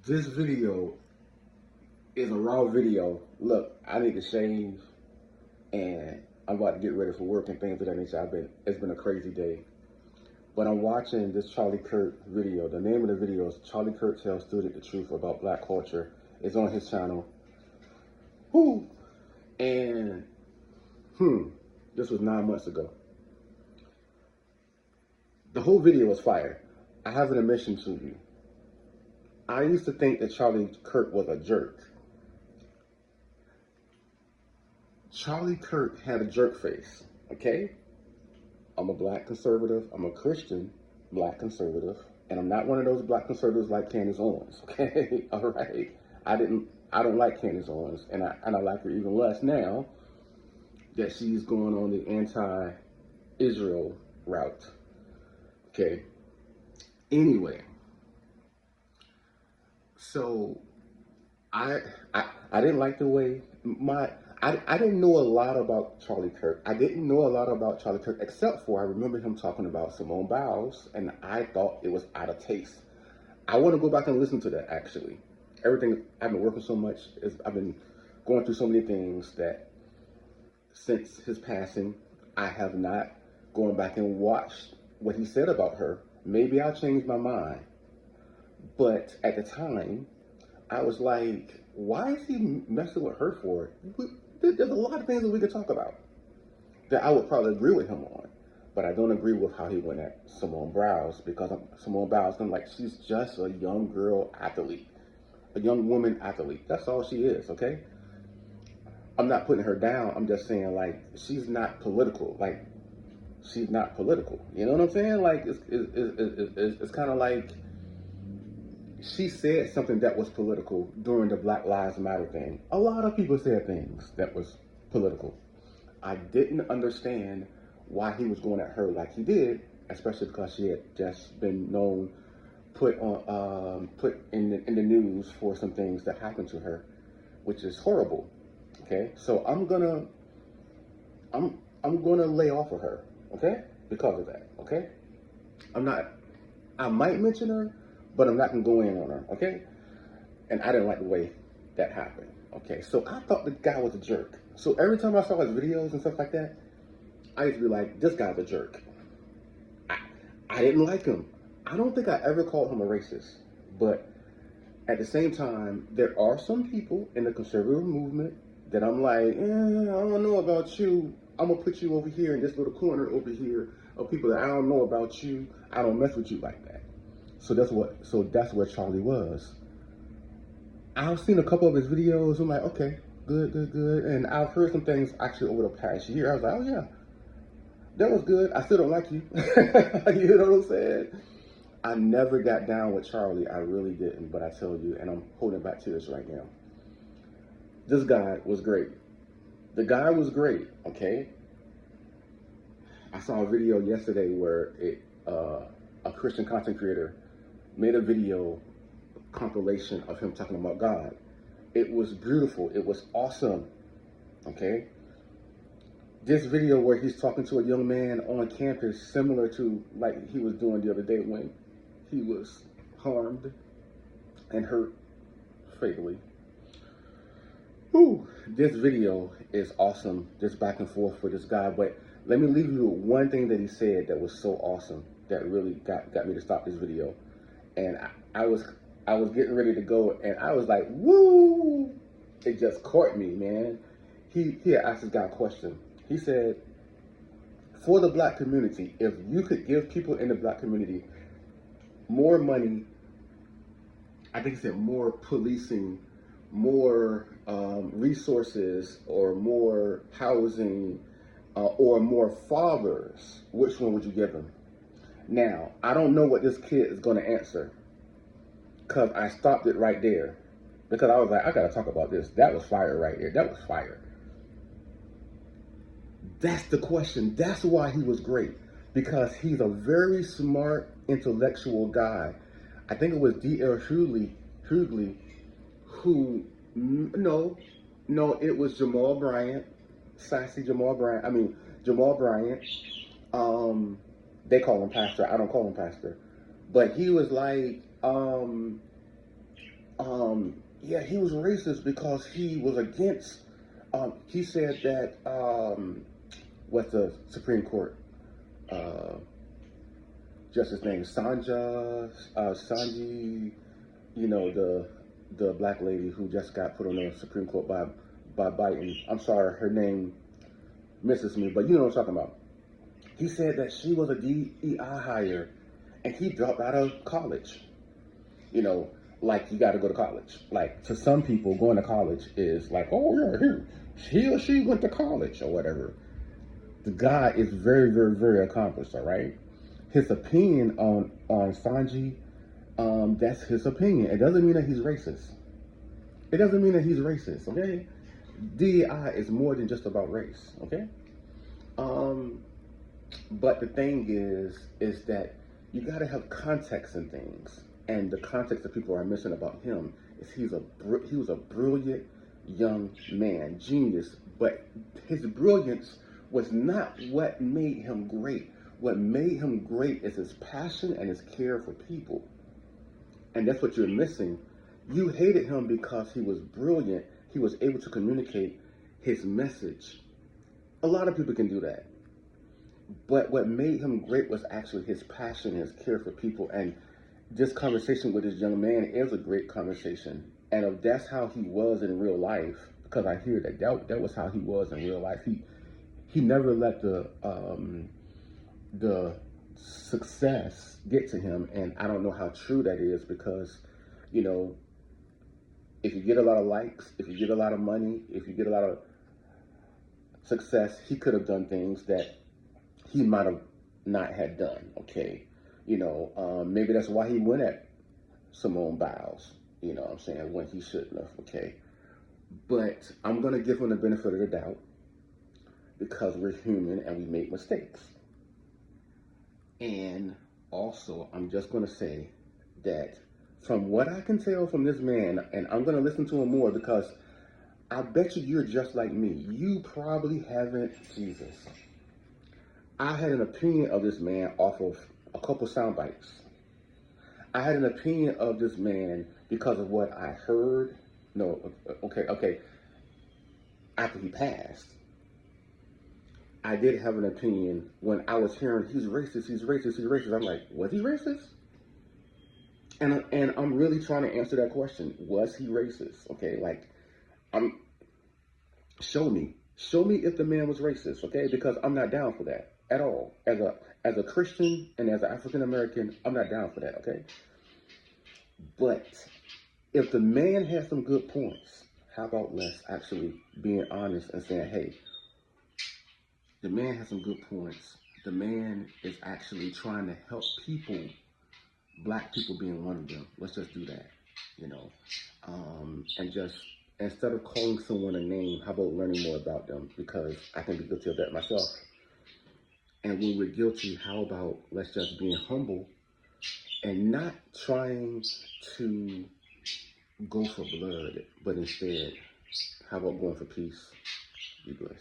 This video is a raw video. Look, I need to shave and I'm about to get ready for work and things of that nature. It's been a crazy day. But I'm watching this Charlie Kirk video. The name of the video is Charlie Kirk Tells Student the Truth About Black Culture. It's on his channel. Whoo! And, this was 9 months ago. The whole video was fire. I have an admission to you. I used to think that Charlie Kirk was a jerk. Charlie Kirk had a jerk face, okay? I'm a black conservative. I'm a Christian black conservative. And I'm not one of those black conservatives like Candace Owens, okay? All right. I don't like Candace Owens. And I like her even less now that she's going on the anti-Israel route. Okay. Anyway. So I didn't like the way I didn't know a lot about Charlie Kirk. I didn't know a lot about Charlie Kirk except for I remember him talking about Simone Biles, and I thought it was out of taste. I want to go back and listen to that actually. Everything, I've been working so much, I've been going through so many things that since his passing, I have not gone back and watched what he said about her. Maybe I'll change my mind. But at the time, I was like, why is he messing with her for? There's a lot of things that we could talk about that I would probably agree with him on. But I don't agree with how he went at Simone Biles, because Simone Biles, I'm like, she's just a young girl athlete, a young woman athlete. That's all she is, okay? I'm not putting her down. I'm just saying, like, she's not political. Like, she's not political. You know what I'm saying? Like, it's kind of like, she said something that was political during the Black Lives Matter thing. A lot of people said things that was political. I didn't understand why he was going at her like he did, especially because she had just been known, put in the news for some things that happened to her, which is horrible. Okay, so I'm gonna lay off of her. Okay, because of that. Okay, I might mention her, but I'm not gonna go in on her, okay? And I didn't like the way that happened, okay? So I thought the guy was a jerk. So every time I saw his videos and stuff like that, I used to be like, this guy's a jerk. I didn't like him. I don't think I ever called him a racist. But at the same time, there are some people in the conservative movement that I'm like, I don't know about you. I'm gonna put you over here in this little corner over here of people that I don't know about you. I don't mess with you like that. So that's where Charlie was. I've seen a couple of his videos. I'm like, okay, good. And I've heard some things actually over the past year. I was like, oh yeah, that was good. I still don't like you. You know what I'm saying? I never got down with Charlie. I really didn't. But I tell you, and I'm holding back tears right now. This guy was great. The guy was great, okay? I saw a video yesterday where a Christian content creator made a video compilation of him talking about God. It was beautiful. It was awesome. Okay? This video where he's talking to a young man on campus, similar to like he was doing the other day when he was harmed and hurt fatally. Whew. This video is awesome, just back and forth with this guy. But let me leave you with one thing that he said that was so awesome that really got me to stop this video. And I was getting ready to go, and I was like, woo! It just caught me, man. He had asked this guy a question. He said, for the black community, if you could give people in the black community more money, I think he said more policing, more resources, or more housing, or more fathers, which one would you give them? Now, I don't know what this kid is going to answer, because I stopped it right there, because I was like, I got to talk about this. That was fire right there. That was fire. That's the question. That's why he was great, because he's a very smart, intellectual guy. I think it was D.L. Hughley who, no, it was Jamal Bryant, sassy Jamal Bryant. Jamal Bryant. They call him pastor. I don't call him pastor. But he was like, Yeah, he was racist because he was against. He said that what's the Supreme Court justice name? Sanji, you know, the black lady who just got put on the Supreme Court by Biden. I'm sorry, her name misses me, but you know what I'm talking about. He said that she was a DEI hire, and he dropped out of college. You know, like you got to go to college. Like to some people, going to college is like, oh yeah, he or she went to college or whatever. The guy is very, very, very accomplished. All right, his opinion on Sanji, that's his opinion. It doesn't mean that he's racist. It doesn't mean that he's racist. Okay, DEI is more than just about race. Okay, but the thing is that you got to have context in things. And the context that people are missing about him is he was a brilliant young man, genius, but his brilliance was not what made him great. What made him great is his passion and his care for people. And that's what you're missing. You hated him because he was brilliant. He was able to communicate his message. A lot of people can do that. But what made him great was actually his passion, his care for people. And this conversation with this young man is a great conversation. And if that's how he was in real life, because I hear that was how he was in real life. He never let the success get to him. And I don't know how true that is because, you know, if you get a lot of likes, if you get a lot of money, if you get a lot of success, he could have done things that he might have not had done, okay? You know, maybe that's why he went at Simone Biles, you know what I'm saying, when he shouldn't have, okay? But I'm going to give him the benefit of the doubt because we're human and we make mistakes. And also, I'm just going to say that from what I can tell from this man, and I'm going to listen to him more because I bet you're just like me. You probably haven't, Jesus. I had an opinion of this man off of a couple soundbites. I had an opinion of this man because of what I heard. No, okay. After he passed, I did have an opinion when I was hearing he's racist. I'm like, was he racist? And I'm really trying to answer that question. Was he racist? Okay, like, show me if the man was racist. Okay, because I'm not down for that at all. As a Christian and as an African American, I'm not down for that, okay? But if the man has some good points, how about let's actually being honest and saying, hey, the man has some good points. The man is actually trying to help people, black people being one of them. Let's just do that, you know? And just, instead of calling someone a name, how about learning more about them? Because I can be guilty of that myself. And when we're guilty, how about let's just being humble and not trying to go for blood, but instead, how about going for peace? Be blessed.